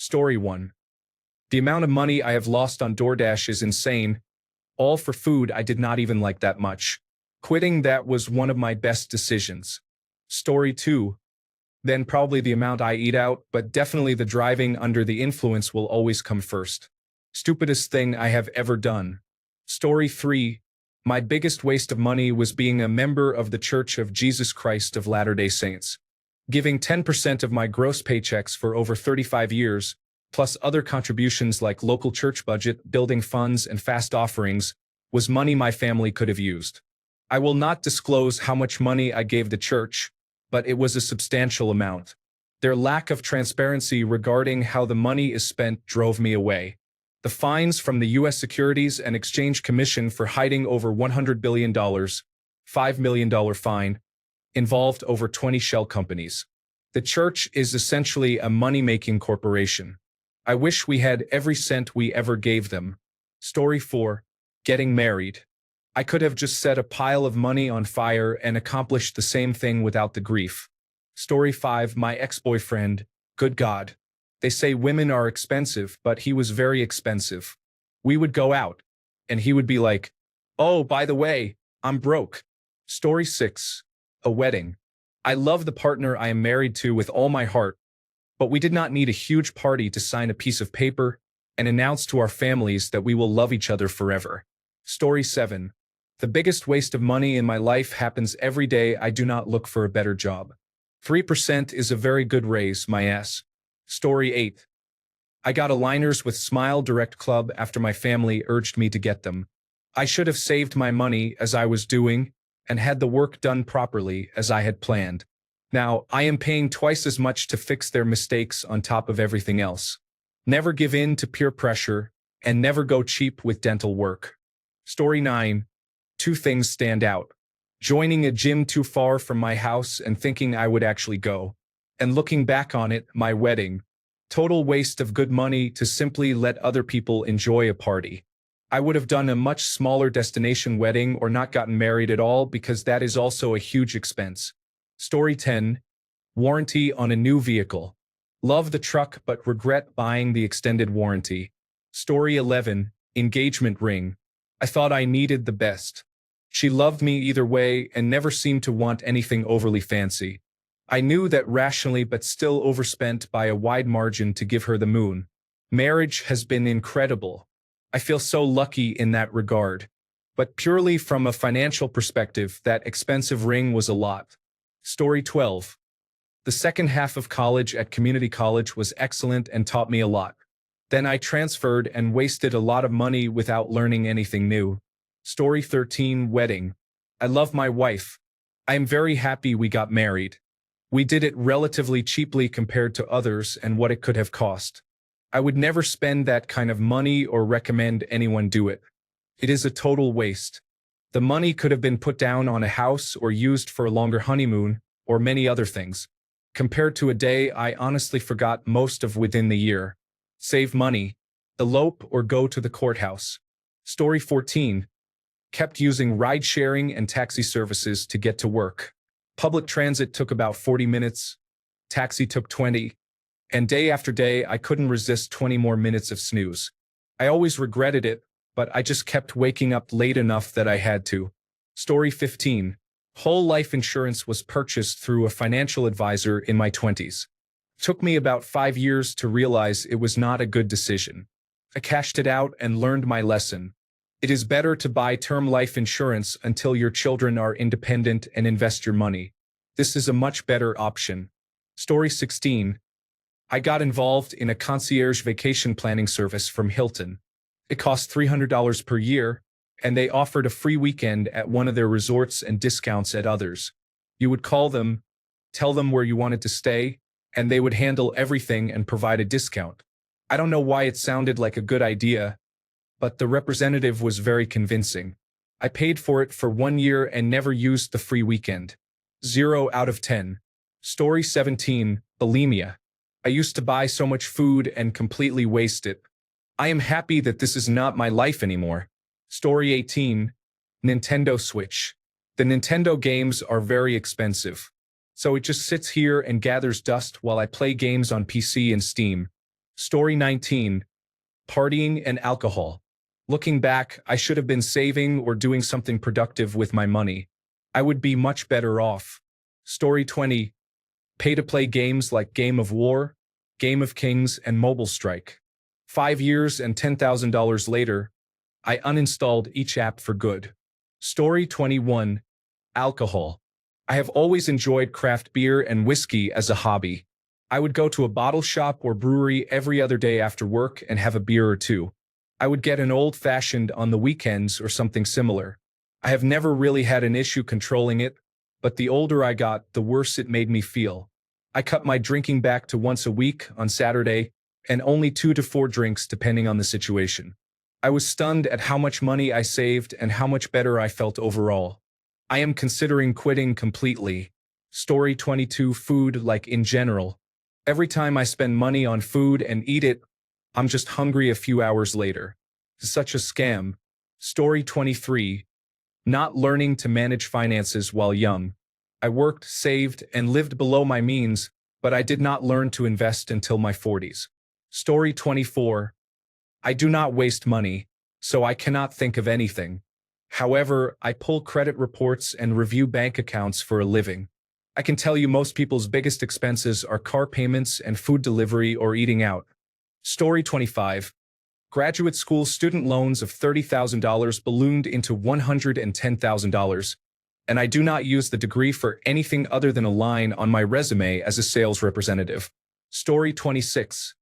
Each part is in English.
Story 1. The amount of money I have lost on DoorDash is insane, all for food I did not even like that much. Quitting that was one of my best decisions. Story 2. Then probably the amount I eat out, but definitely the driving under the influence will always come first. Stupidest thing I have ever done. Story 3. My biggest waste of money was being a member of the Church of Jesus Christ of Latter-day Saints. Giving 10% of my gross paychecks for over 35 years, plus other contributions like local church budget, building funds, and fast offerings, was money my family could have used. I will not disclose how much money I gave the church, but it was a substantial amount. Their lack of transparency regarding how the money is spent drove me away. The fines from the U.S. Securities and Exchange Commission for hiding over $100 billion, $5 million fine, involved over 20 shell companies. The church is essentially a money-making corporation. I wish we had every cent we ever gave them. Story 4. Getting married. I could have just set a pile of money on fire and accomplished the same thing without the grief. Story 5. My ex-boyfriend. Good God. They say women are expensive, but he was very expensive. We would go out, and he would be like, "Oh, by the way, I'm broke." Story 6. A wedding. I love the partner I am married to with all my heart, but we did not need a huge party to sign a piece of paper and announce to our families that we will love each other forever. Story 7. The biggest waste of money in my life happens every day I do not look for a better job. 3% is a very good raise, my ass. Story 8. I got aligners with Smile Direct Club after my family urged me to get them. I should have saved my money as I was doing and had the work done properly as I had planned. Now, I am paying twice as much to fix their mistakes on top of everything else. Never give in to peer pressure, and never go cheap with dental work. Story 9. 2 things stand out. Joining a gym too far from my house and thinking I would actually go. And looking back on it, my wedding. Total waste of good money to simply let other people enjoy a party. I would have done a much smaller destination wedding or not gotten married at all because that is also a huge expense. Story 10. Warranty on a new vehicle. Love the truck but regret buying the extended warranty. Story 11. Engagement ring. I thought I needed the best. She loved me either way and never seemed to want anything overly fancy. I knew that rationally but still overspent by a wide margin to give her the moon. Marriage has been incredible. I feel so lucky in that regard. But purely from a financial perspective, that expensive ring was a lot. Story 12. The second half of college at community college was excellent and taught me a lot. Then I transferred and wasted a lot of money without learning anything new. Story 13. Wedding. I love my wife. I am very happy we got married. We did it relatively cheaply compared to others and what it could have cost. I would never spend that kind of money or recommend anyone do it. It is a total waste. The money could have been put down on a house or used for a longer honeymoon or many other things. Compared to a day I honestly forgot most of within the year. Save money. Elope or go to the courthouse. Story 14. Kept using ride-sharing and taxi services to get to work. Public transit took about 40 minutes. Taxi took 20. And day after day, I couldn't resist 20 more minutes of snooze. I always regretted it, but I just kept waking up late enough that I had to. Story 15. Whole life insurance was purchased through a financial advisor in my 20s. Took me about 5 years to realize it was not a good decision. I cashed it out and learned my lesson. It is better to buy term life insurance until your children are independent and invest your money. This is a much better option. Story 16. I got involved in a concierge vacation planning service from Hilton. It cost $300 per year, and they offered a free weekend at one of their resorts and discounts at others. You would call them, tell them where you wanted to stay, and they would handle everything and provide a discount. I don't know why it sounded like a good idea, but the representative was very convincing. I paid for it for 1 year and never used the free weekend. 0 out of 10. Story 17. Bulimia. I used to buy so much food and completely waste it. I am happy that this is not my life anymore. Story 18. Nintendo Switch. The Nintendo games are very expensive, so it just sits here and gathers dust while I play games on PC and Steam. Story 19. Partying and alcohol. Looking back, I should have been saving or doing something productive with my money. I would be much better off. Story 20. Pay-to-play games like Game of War, Game of Kings, and Mobile Strike. 5 years and $10,000 later, I uninstalled each app for good. Story 21. Alcohol. I have always enjoyed craft beer and whiskey as a hobby. I would go to a bottle shop or brewery every other day after work and have a beer or two. I would get an old-fashioned on the weekends or something similar. I have never really had an issue controlling it, but the older I got, the worse it made me feel. I cut my drinking back to once a week on Saturday and only 2 to 4 drinks depending on the situation. I was stunned at how much money I saved and how much better I felt overall. I am considering quitting completely. Story 22. Food, like in general. Every time I spend money on food and eat it, I'm just hungry a few hours later. It's such a scam. Story 23. Not learning to manage finances while young. I worked, saved, and lived below my means, but I did not learn to invest until my 40s. Story 24. I do not waste money, so I cannot think of anything. However, I pull credit reports and review bank accounts for a living. I can tell you most people's biggest expenses are car payments and food delivery or eating out. Story 25. Graduate school student loans of $30,000 ballooned into $110,000, and I do not use the degree for anything other than a line on my resume as a sales representative. Story 26.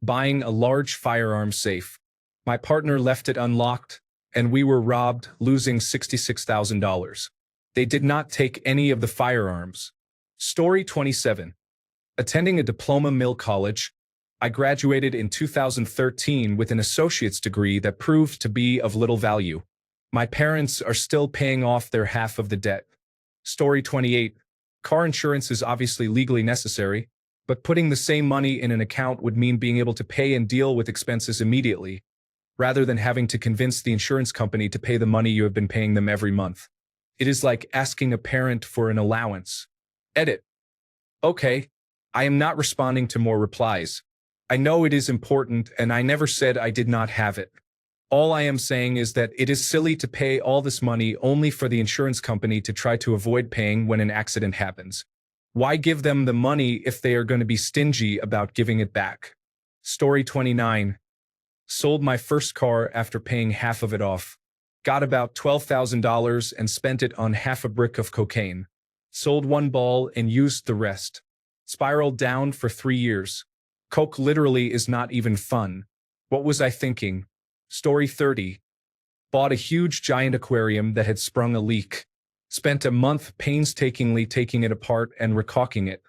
Buying a large firearm safe. My partner left it unlocked, and we were robbed, losing $66,000. They did not take any of the firearms. Story 27. Attending a diploma mill college, I graduated in 2013 with an associate's degree that proved to be of little value. My parents are still paying off their half of the debt. Story 28. Car insurance is obviously legally necessary, but putting the same money in an account would mean being able to pay and deal with expenses immediately, rather than having to convince the insurance company to pay the money you have been paying them every month. It is like asking a parent for an allowance. Edit. Okay, I am not responding to more replies. I know it is important, and I never said I did not have it. All I am saying is that it is silly to pay all this money only for the insurance company to try to avoid paying when an accident happens. Why give them the money if they are going to be stingy about giving it back? Story 29. Sold my first car after paying half of it off. Got about $12,000 and spent it on half a brick of cocaine. Sold one ball and used the rest. Spiraled down for 3 years. Coke literally is not even fun. What was I thinking? Story 30. Bought a huge giant aquarium that had sprung a leak. Spent a month painstakingly taking it apart and recaulking it.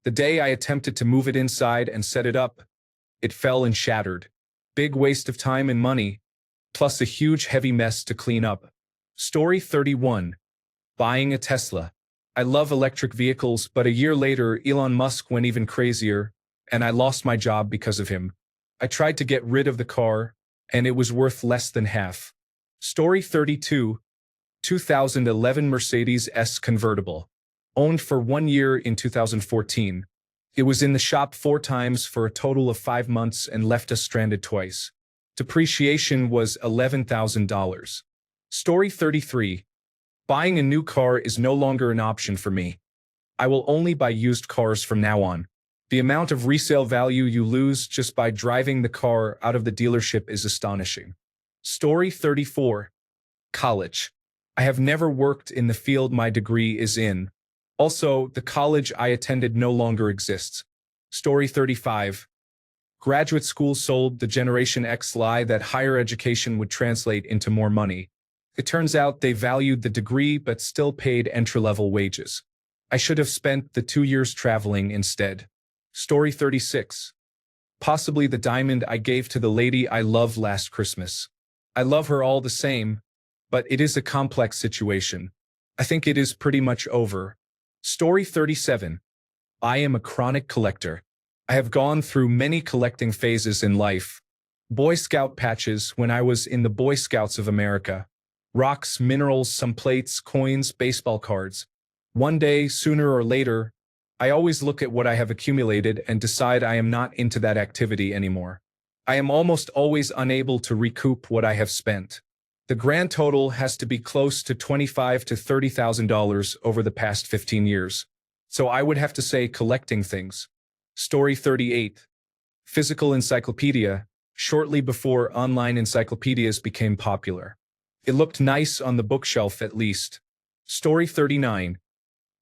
The day I attempted to move it inside and set it up, it fell and shattered. Big waste of time and money, plus a huge heavy mess to clean up. Story 31. Buying a Tesla. I love electric vehicles, but a year later, Elon Musk went even crazier, and I lost my job because of him. I tried to get rid of the car, and it was worth less than half. Story 32. 2011 Mercedes S convertible. Owned for 1 year in 2014. It was in the shop 4 times for a total of 5 months and left us stranded twice. Depreciation was $11,000. Story 33. Buying a new car is no longer an option for me. I will only buy used cars from now on. The amount of resale value you lose just by driving the car out of the dealership is astonishing. Story 34. College. I have never worked in the field my degree is in. Also, the college I attended no longer exists. Story 35. Graduate school sold the Generation X lie that higher education would translate into more money. It turns out they valued the degree but still paid entry-level wages. I should have spent the 2 years traveling instead. Story 36. Possibly the diamond I gave to the lady I loved last Christmas. I love her all the same, but it is a complex situation. I think it is pretty much over. Story 37. I am a chronic collector. I have gone through many collecting phases in life. Boy Scout patches when I was in the Boy Scouts of America. Rocks, minerals, some plates, coins, baseball cards. One day, sooner or later, I always look at what I have accumulated and decide I am not into that activity anymore. I am almost always unable to recoup what I have spent. The grand total has to be close to $25,000 to $30,000 over the past 15 years. So I would have to say collecting things. Story 38. Physical encyclopedia, shortly before online encyclopedias became popular. It looked nice on the bookshelf at least. Story 39.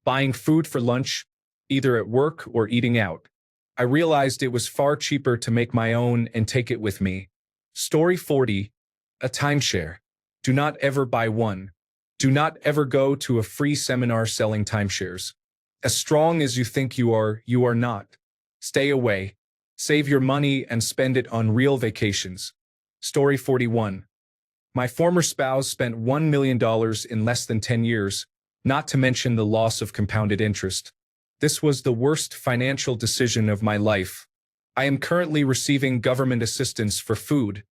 Buying food for lunch, either at work or eating out. I realized it was far cheaper to make my own and take it with me. Story 40. A timeshare. Do not ever buy one. Do not ever go to a free seminar selling timeshares. As strong as you think you are not. Stay away. Save your money and spend it on real vacations. Story 41. My former spouse spent $1 million in less than 10 years, not to mention the loss of compounded interest. This was the worst financial decision of my life. I am currently receiving government assistance for food,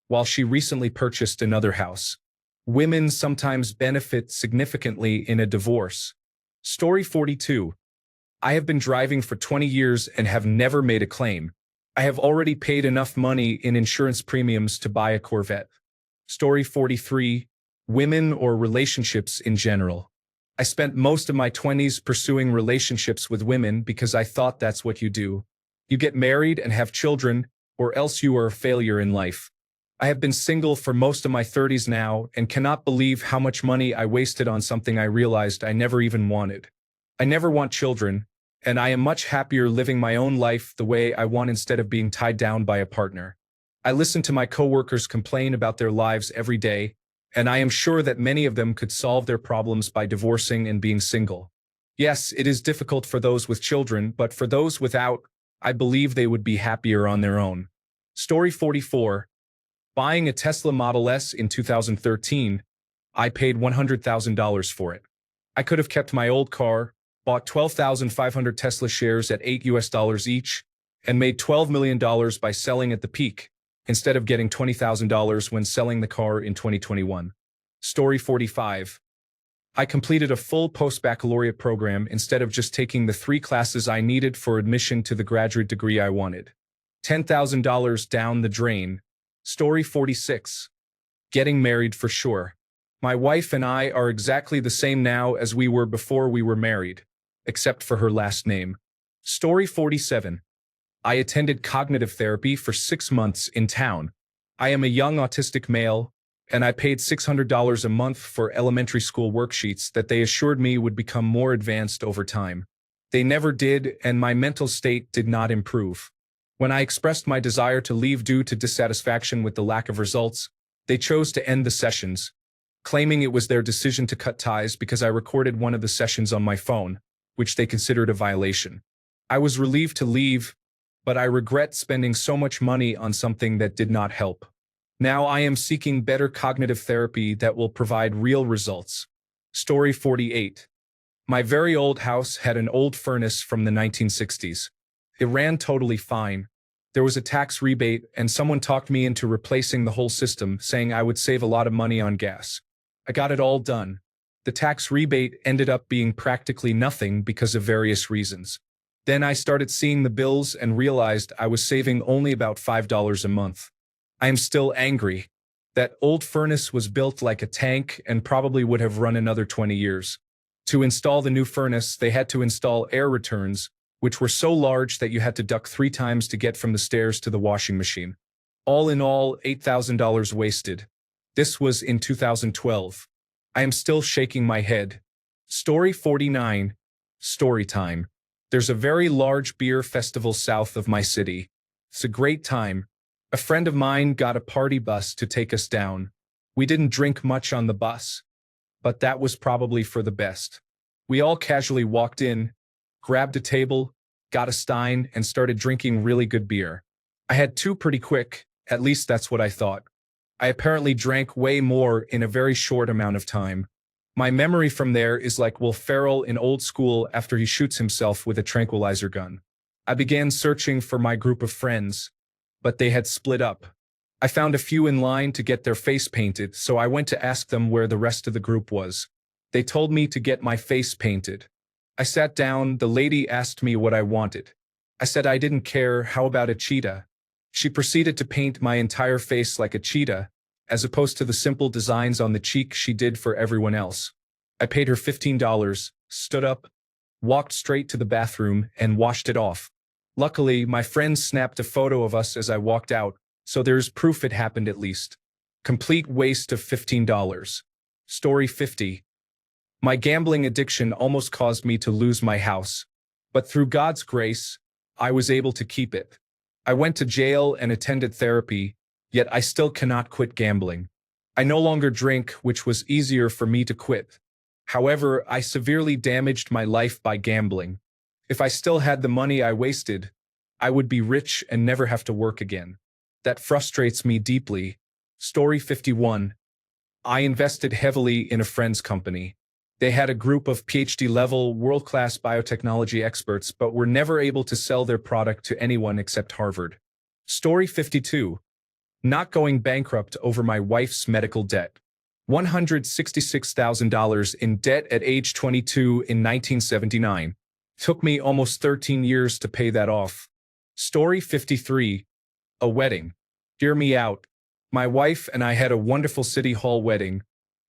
while she recently purchased another house. Women sometimes benefit significantly in a divorce. Story 42. I have been driving for 20 years and have never made a claim. I have already paid enough money in insurance premiums to buy a Corvette. Story 43. Women or relationships in general. I spent most of my 20s pursuing relationships with women because I thought that's what you do. You get married and have children, or else you are a failure in life. I have been single for most of my 30s now and cannot believe how much money I wasted on something I realized I never even wanted. I never want children, and I am much happier living my own life the way I want instead of being tied down by a partner. I listen to my coworkers complain about their lives every day, and I am sure that many of them could solve their problems by divorcing and being single. Yes, it is difficult for those with children, but for those without, I believe they would be happier on their own. Story 44. Buying a Tesla Model S in 2013, I paid $100,000 for it. I could have kept my old car, bought 12,500 Tesla shares at $8 each, and made $12 million by selling at the peak, instead of getting $20,000 when selling the car in 2021. Story 45. I completed a full post-baccalaureate program instead of just taking the 3 classes I needed for admission to the graduate degree I wanted. $10,000 down the drain. Story 46. Getting married for sure. My wife and I are exactly the same now as we were before we were married, except for her last name. Story 47. I attended cognitive therapy for 6 months in town. I am a young autistic male, and I paid $600 a month for elementary school worksheets that they assured me would become more advanced over time. They never did, and my mental state did not improve. When I expressed my desire to leave due to dissatisfaction with the lack of results, they chose to end the sessions, claiming it was their decision to cut ties because I recorded one of the sessions on my phone, which they considered a violation. I was relieved to leave, but I regret spending so much money on something that did not help. Now I am seeking better cognitive therapy that will provide real results. Story 48. My very old house had an old furnace from the 1960s. It ran totally fine. There was a tax rebate, and someone talked me into replacing the whole system, saying I would save a lot of money on gas. I got it all done. The tax rebate ended up being practically nothing because of various reasons. Then I started seeing the bills and realized I was saving only about $5 a month. I am still angry. That old furnace was built like a tank and probably would have run another 20 years. To install the new furnace, they had to install air returns, which were so large that you had to duck 3 times to get from the stairs to the washing machine. All in all, $8,000 wasted. This was in 2012. I am still shaking my head. Story 49. Story time. There's a very large beer festival south of my city. It's a great time. A friend of mine got a party bus to take us down. We didn't drink much on the bus, but that was probably for the best. We all casually walked in, grabbed a table, got a stein, and started drinking really good beer. I had 2 pretty quick, at least that's what I thought. I apparently drank way more in a very short amount of time. My memory from there is like Will Ferrell in Old School after he shoots himself with a tranquilizer gun. I began searching for my group of friends, but they had split up. I found a few in line to get their face painted, so I went to ask them where the rest of the group was. They told me to get my face painted. I sat down, the lady asked me what I wanted. I said I didn't care, how about a cheetah? She proceeded to paint my entire face like a cheetah, as opposed to the simple designs on the cheek she did for everyone else. I paid her $15, stood up, walked straight to the bathroom, and washed it off. Luckily, my friends snapped a photo of us as I walked out, so there's proof it happened at least. Complete waste of $15. Story 50. My gambling addiction almost caused me to lose my house, but through God's grace, I was able to keep it. I went to jail and attended therapy, yet I still cannot quit gambling. I no longer drink, which was easier for me to quit. However, I severely damaged my life by gambling. If I still had the money I wasted, I would be rich and never have to work again. That frustrates me deeply. Story 51. I invested heavily in a friend's company. They had a group of PhD-level, world-class biotechnology experts, but were never able to sell their product to anyone except Harvard. Story 52. Not going bankrupt over my wife's medical debt. $166,000 in debt at age 22 in 1979. Took me almost 13 years to pay that off. Story 53. A wedding. Hear me out. My wife and I had a wonderful city hall wedding,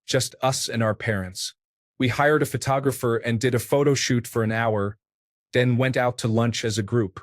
just us and our parents. We hired a photographer and did a photo shoot for an hour, then went out to lunch as a group.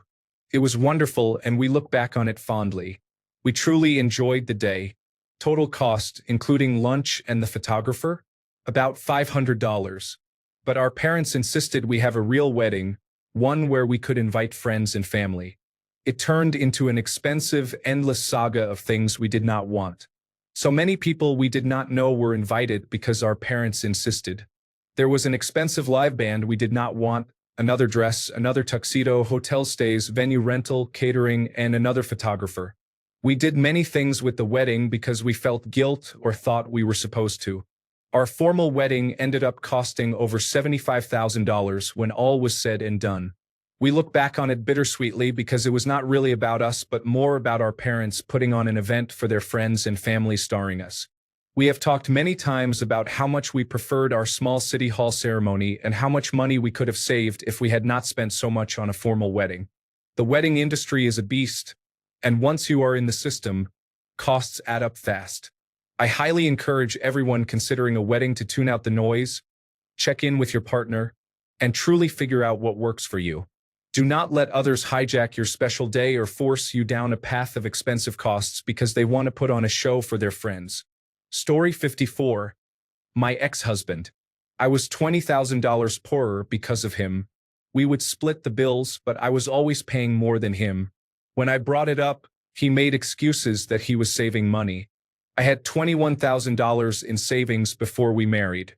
It was wonderful and we look back on it fondly. We truly enjoyed the day. Total cost, including lunch and the photographer, about $500. But our parents insisted we have a real wedding, one where we could invite friends and family. It turned into an expensive, endless saga of things we did not want. So many people we did not know were invited because our parents insisted. There was an expensive live band we did not want, another dress, another tuxedo, hotel stays, venue rental, catering, and another photographer. We did many things with the wedding because we felt guilt or thought we were supposed to. Our formal wedding ended up costing over $75,000 when all was said and done. We look back on it bittersweetly because it was not really about us but more about our parents putting on an event for their friends and family starring us. We have talked many times about how much we preferred our small city hall ceremony and how much money we could have saved if we had not spent so much on a formal wedding. The wedding industry is a beast, and once you are in the system, costs add up fast. I highly encourage everyone considering a wedding to tune out the noise, check in with your partner, and truly figure out what works for you. Do not let others hijack your special day or force you down a path of expensive costs because they want to put on a show for their friends. Story 54. My ex-husband. I was $20,000 poorer because of him. We would split the bills, but I was always paying more than him. When I brought it up, he made excuses that he was saving money. I had $21,000 in savings before we married.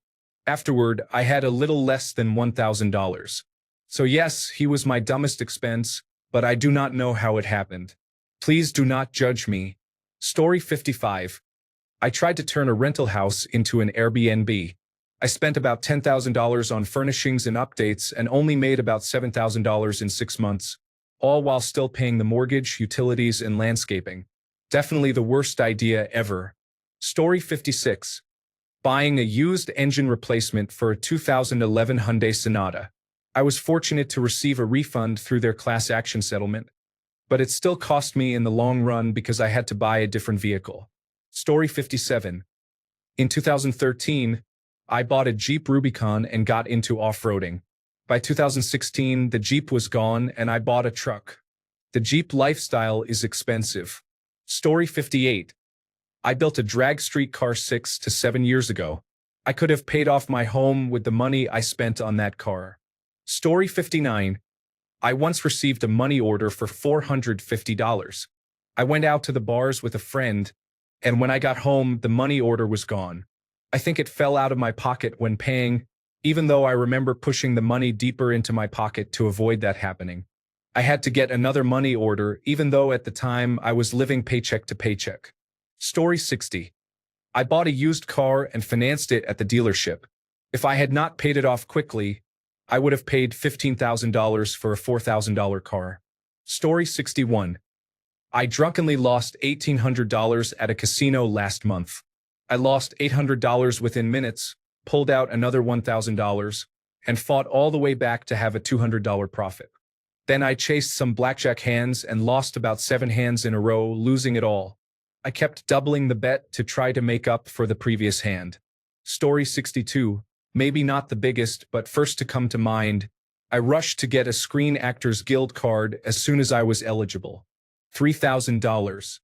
Afterward, I had a little less than $1,000. So yes, he was my dumbest expense, but I do not know how it happened. Please do not judge me. Story 55. I tried to turn a rental house into an Airbnb. I spent about $10,000 on furnishings and updates and only made about $7,000 in 6 months, all while still paying the mortgage, utilities, and landscaping. Definitely the worst idea ever. Story 56. Buying a used engine replacement for a 2011 Hyundai Sonata. I was fortunate to receive a refund through their class action settlement, but it still cost me in the long run because I had to buy a different vehicle. Story 57. In 2013, I bought a Jeep Rubicon and got into off-roading. By 2016, the Jeep was gone and I bought a truck. The Jeep lifestyle is expensive. Story 58. I built a drag streetcar 6 to 7 years ago. I could have paid off my home with the money I spent on that car. Story 59. I once received a money order for $450. I went out to the bars with a friend, and when I got home, the money order was gone. I think it fell out of my pocket when paying, even though I remember pushing the money deeper into my pocket to avoid that happening. I had to get another money order, even though at the time I was living paycheck to paycheck. Story 60. I bought a used car and financed it at the dealership. If I had not paid it off quickly, I would have paid $15,000 for a $4,000 car. Story 61. I drunkenly lost $1,800 at a casino last month. I lost $800 within minutes, pulled out another $1,000, and fought all the way back to have a $200 profit. Then I chased some blackjack hands and lost about 7 hands in a row, losing it all. I kept doubling the bet to try to make up for the previous hand. Story 62, maybe not the biggest, but first to come to mind. I rushed to get a Screen Actors Guild card as soon as I was eligible. $3,000.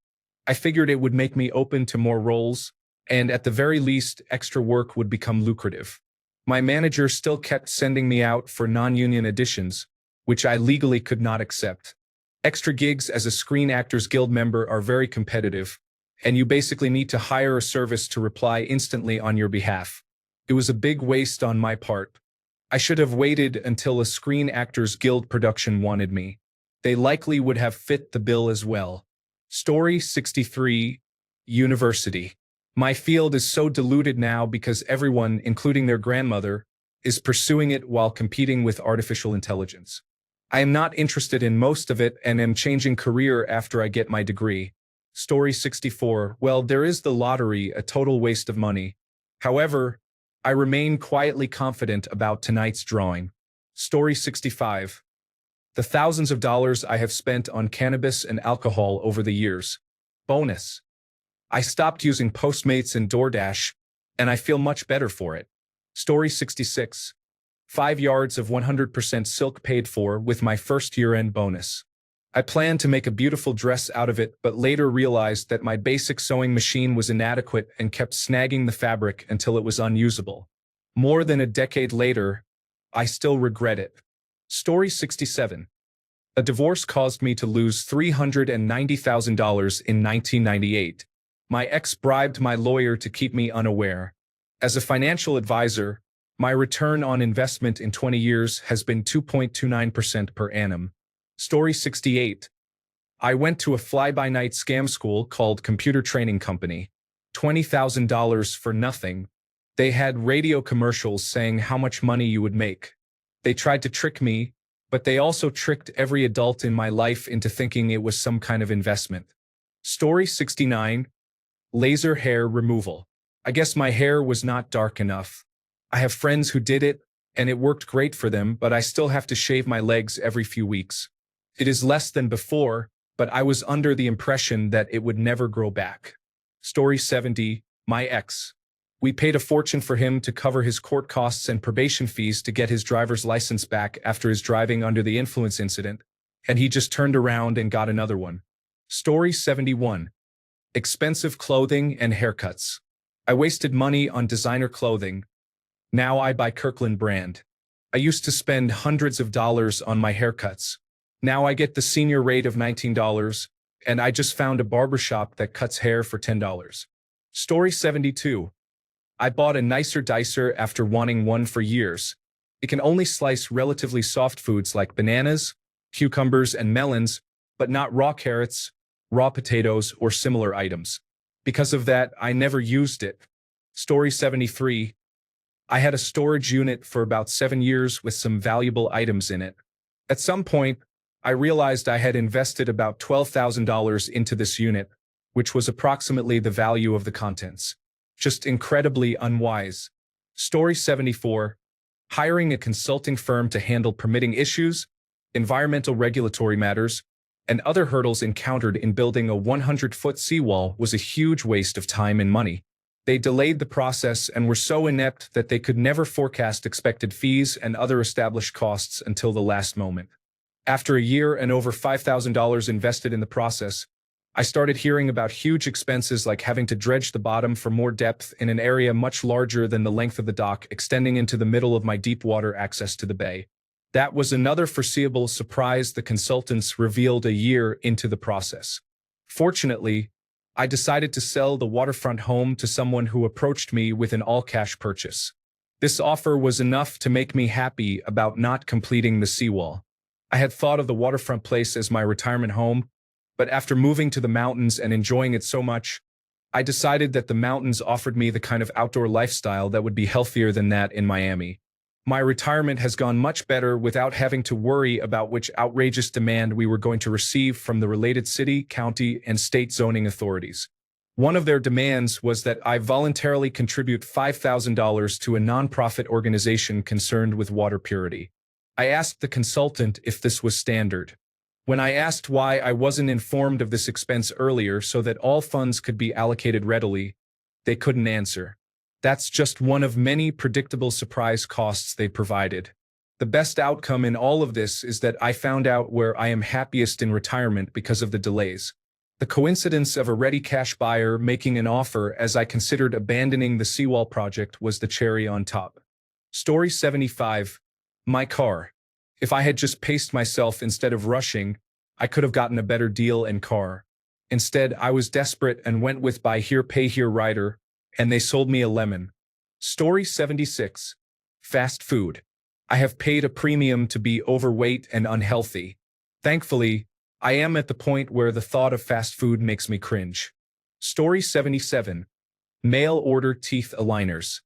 I figured it would make me open to more roles, and at the very least, extra work would become lucrative. My manager still kept sending me out for non-union auditions, which I legally could not accept. Extra gigs as a Screen Actors Guild member are very competitive, and you basically need to hire a service to reply instantly on your behalf. It was a big waste on my part. I should have waited until a Screen Actors Guild production wanted me. They likely would have fit the bill as well. Story 63, University. My field is so diluted now because everyone, including their grandmother, is pursuing it while competing with artificial intelligence. I am not interested in most of it and am changing career after I get my degree. Story 64, well, there is the lottery, a total waste of money. However, I remain quietly confident about tonight's drawing. Story 65. The thousands of dollars I have spent on cannabis and alcohol over the years. Bonus. I stopped using Postmates and DoorDash, and I feel much better for it. Story 66. 5 yards of 100% silk paid for with my first year-end bonus. I planned to make a beautiful dress out of it, but later realized that my basic sewing machine was inadequate and kept snagging the fabric until it was unusable. More than a decade later, I still regret it. Story 67. A divorce caused me to lose $390,000 in 1998. My ex bribed my lawyer to keep me unaware. As a financial advisor, my return on investment in 20 years has been 2.29% per annum. Story 68. I went to a fly-by-night scam school called Computer Training Company. $20,000 for nothing. They had radio commercials saying how much money you would make. They tried to trick me, but they also tricked every adult in my life into thinking it was some kind of investment. Story 69. Laser hair removal. I guess my hair was not dark enough. I have friends who did it, and it worked great for them, but I still have to shave my legs every few weeks. It is less than before, but I was under the impression that it would never grow back. Story 70. My ex. We paid a fortune for him to cover his court costs and probation fees to get his driver's license back after his driving under the influence incident, and he just turned around and got another one. Story 71. Expensive clothing and haircuts. I wasted money on designer clothing. Now I buy Kirkland brand. I used to spend hundreds of dollars on my haircuts. Now I get the senior rate of $19, and I just found a barbershop that cuts hair for $10. Story 72. I bought a nicer dicer after wanting one for years. It can only slice relatively soft foods like bananas, cucumbers, and melons, but not raw carrots, raw potatoes, or similar items. Because of that, I never used it. Story 73. I had a storage unit for about 7 years with some valuable items in it. At some point, I realized I had invested about $12,000 into this unit, which was approximately the value of the contents. Just incredibly unwise. Story 74. Hiring a consulting firm to handle permitting issues, environmental regulatory matters, and other hurdles encountered in building a 100-foot seawall was a huge waste of time and money. They delayed the process and were so inept that they could never forecast expected fees and other established costs until the last moment. After a year and over $5,000 invested in the process, I started hearing about huge expenses like having to dredge the bottom for more depth in an area much larger than the length of the dock, extending into the middle of my deep water access to the bay. That was another foreseeable surprise the consultants revealed a year into the process. Fortunately, I decided to sell the waterfront home to someone who approached me with an all-cash purchase. This offer was enough to make me happy about not completing the seawall. I had thought of the waterfront place as my retirement home, but after moving to the mountains and enjoying it so much, I decided that the mountains offered me the kind of outdoor lifestyle that would be healthier than that in Miami. My retirement has gone much better without having to worry about which outrageous demand we were going to receive from the related city, county, and state zoning authorities. One of their demands was that I voluntarily contribute $5,000 to a nonprofit organization concerned with water purity. I asked the consultant if this was standard. When I asked why I wasn't informed of this expense earlier so that all funds could be allocated readily, they couldn't answer. That's just one of many predictable surprise costs they provided. The best outcome in all of this is that I found out where I am happiest in retirement because of the delays. The coincidence of a ready cash buyer making an offer as I considered abandoning the seawall project was the cherry on top. Story 75. My car. If I had just paced myself instead of rushing, I could have gotten a better deal and car. Instead, I was desperate and went with buy here pay here rider, and they sold me a lemon. Story 76. Fast food. I have paid a premium to be overweight and unhealthy. Thankfully, I am at the point where the thought of fast food makes me cringe. Story 77. Mail order teeth aligners.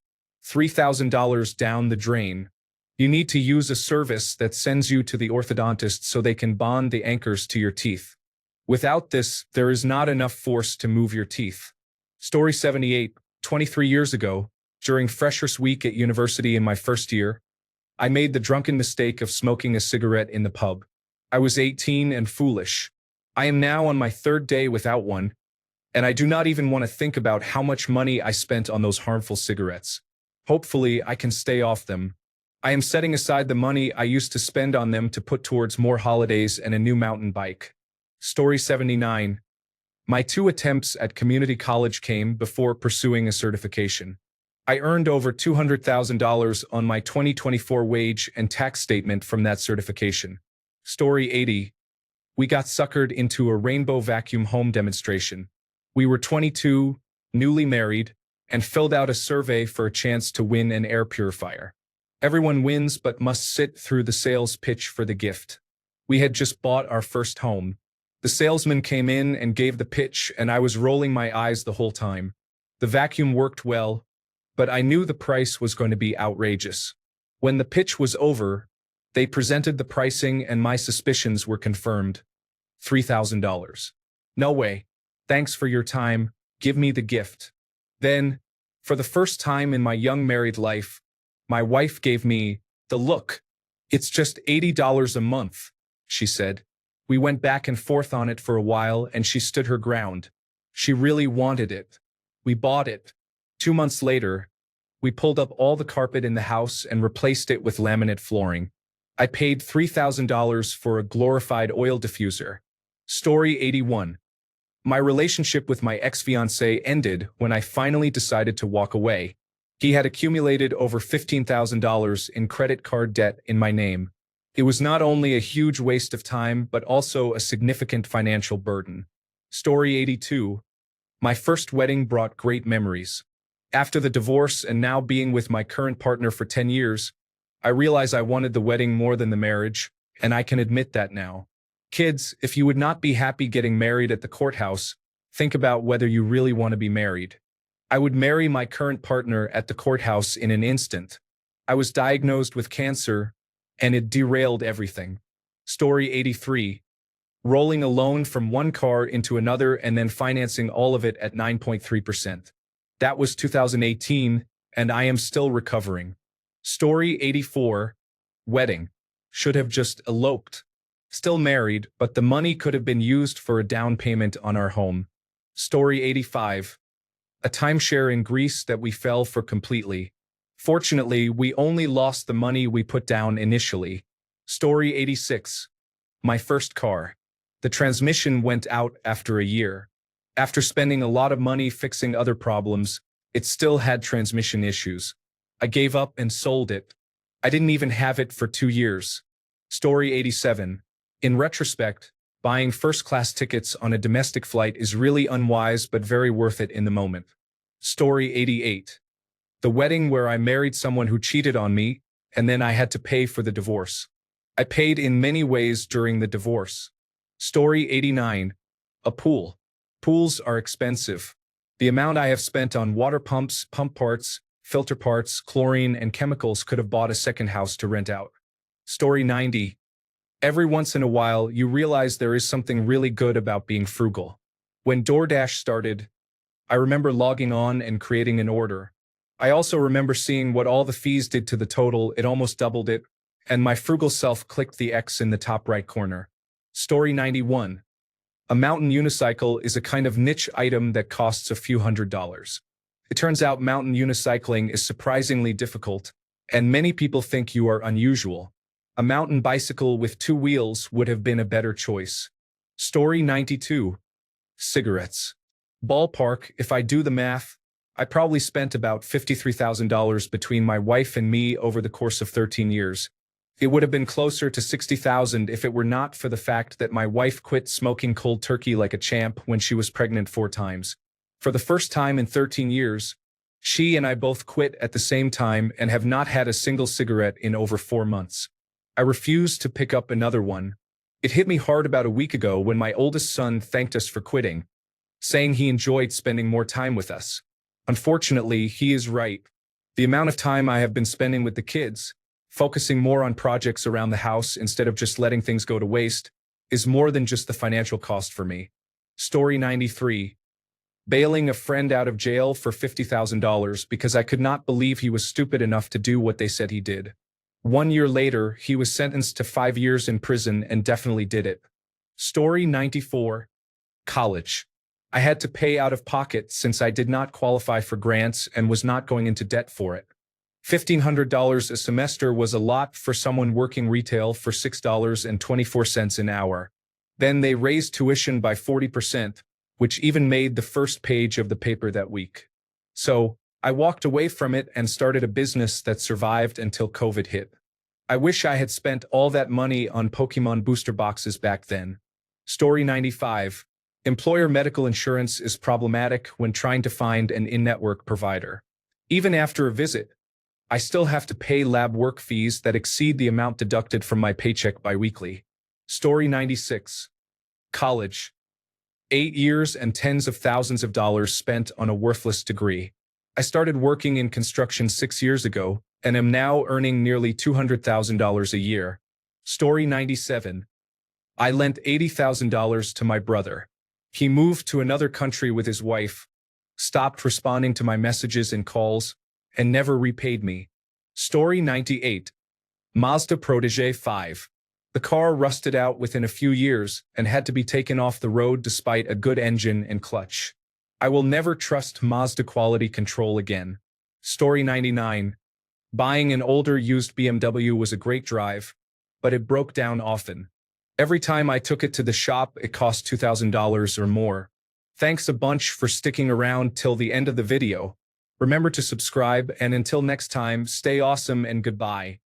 $3,000 down the drain. You need to use a service that sends you to the orthodontist so they can bond the anchors to your teeth. Without this, there is not enough force to move your teeth. Story 78. 23 years ago, during Freshers Week at university in my first year, I made the drunken mistake of smoking a cigarette in the pub. I was 18 and foolish. I am now on my third day without one, and I do not even want to think about how much money I spent on those harmful cigarettes. Hopefully, I can stay off them. I am setting aside the money I used to spend on them to put towards more holidays and a new mountain bike. Story 79. My 2 attempts at community college came before pursuing a certification. I earned over $200,000 on my 2024 wage and tax statement from that certification. Story 80. We got suckered into a rainbow vacuum home demonstration. We were 22, newly married, and filled out a survey for a chance to win an air purifier. Everyone wins but must sit through the sales pitch for the gift. We had just bought our first home. The salesman came in and gave the pitch, and I was rolling my eyes the whole time. The vacuum worked well, but I knew the price was going to be outrageous. When the pitch was over, they presented the pricing and my suspicions were confirmed. $3,000. No way. Thanks for your time. Give me the gift. Then, for the first time in my young married life, my wife gave me the look. It's just $80 a month, she said. We went back and forth on it for a while and she stood her ground. She really wanted it. We bought it. 2 months later, we pulled up all the carpet in the house and replaced it with laminate flooring. I paid $3,000 for a glorified oil diffuser. Story 81. My relationship with my ex-fiancé ended when I finally decided to walk away. He had accumulated over $15,000 in credit card debt in my name. It was not only a huge waste of time, but also a significant financial burden. Story 82. My first wedding brought great memories. After the divorce and now being with my current partner for 10 years, I realize I wanted the wedding more than the marriage, and I can admit that now. Kids, if you would not be happy getting married at the courthouse, think about whether you really want to be married. I would marry my current partner at the courthouse in an instant. I was diagnosed with cancer, and it derailed everything. Story 83. Rolling a loan from one car into another and then financing all of it at 9.3%. That was 2018, and I am still recovering. Story 84. Wedding. Should have just eloped. Still married, but the money could have been used for a down payment on our home. Story 85. A timeshare in Greece that we fell for completely. Fortunately, we only lost the money we put down initially. Story 86. My first car. The transmission went out after a year. After spending a lot of money fixing other problems, it still had transmission issues. I gave up and sold it. I didn't even have it for 2 years. Story 87. In retrospect, buying first-class tickets on a domestic flight is really unwise but very worth it in the moment. Story 88. The wedding where I married someone who cheated on me, and then I had to pay for the divorce. I paid in many ways during the divorce. Story 89. A pool. Pools are expensive. The amount I have spent on water pumps, pump parts, filter parts, chlorine, and chemicals could have bought a second house to rent out. Story 90. Every once in a while, you realize there is something really good about being frugal. When DoorDash started, I remember logging on and creating an order. I also remember seeing what all the fees did to the total. It almost doubled it, and my frugal self clicked the X in the top right corner. Story 91. A mountain unicycle is a kind of niche item that costs a few $100s. It turns out mountain unicycling is surprisingly difficult, and many people think you are unusual. A mountain bicycle with 2 wheels would have been a better choice. Story 92. Cigarettes. Ballpark, if I do the math, I probably spent about $53,000 between my wife and me over the course of 13 years. It would have been closer to $60,000 if it were not for the fact that my wife quit smoking cold turkey like a champ when she was pregnant 4 times. For the first time in 13 years, she and I both quit at the same time and have not had a single cigarette in over 4 months. I refused to pick up another one. It hit me hard about a week ago when my oldest son thanked us for quitting, saying he enjoyed spending more time with us. Unfortunately, he is right. The amount of time I have been spending with the kids, focusing more on projects around the house instead of just letting things go to waste, is more than just the financial cost for me. Story 93. Bailing a friend out of jail for $50,000 because I could not believe he was stupid enough to do what they said he did. 1 year later, he was sentenced to 5 years in prison and definitely did it. Story 94. College. I had to pay out of pocket since I did not qualify for grants and was not going into debt for it. $1,500 a semester was a lot for someone working retail for $6.24 an hour. Then they raised tuition by 40%, which even made the first page of the paper that week. So, I walked away from it and started a business that survived until COVID hit. I wish I had spent all that money on Pokemon booster boxes back then. Story 95. Employer medical insurance is problematic when trying to find an in-network provider. Even after a visit, I still have to pay lab work fees that exceed the amount deducted from my paycheck biweekly. Story 96. College. 8 years and tens of thousands of dollars spent on a worthless degree. I started working in construction 6 years ago and am now earning nearly $200,000 a year. Story 97. I lent $80,000 to my brother. He moved to another country with his wife, stopped responding to my messages and calls, and never repaid me. Story 98. Mazda Protege 5. The car rusted out within a few years and had to be taken off the road despite a good engine and clutch. I will never trust Mazda quality control again. Story 99. Buying an older used BMW was a great drive, but it broke down often. Every time I took it to the shop, it cost $2,000 or more. Thanks a bunch for sticking around till the end of the video. Remember to subscribe, and until next time, stay awesome and goodbye.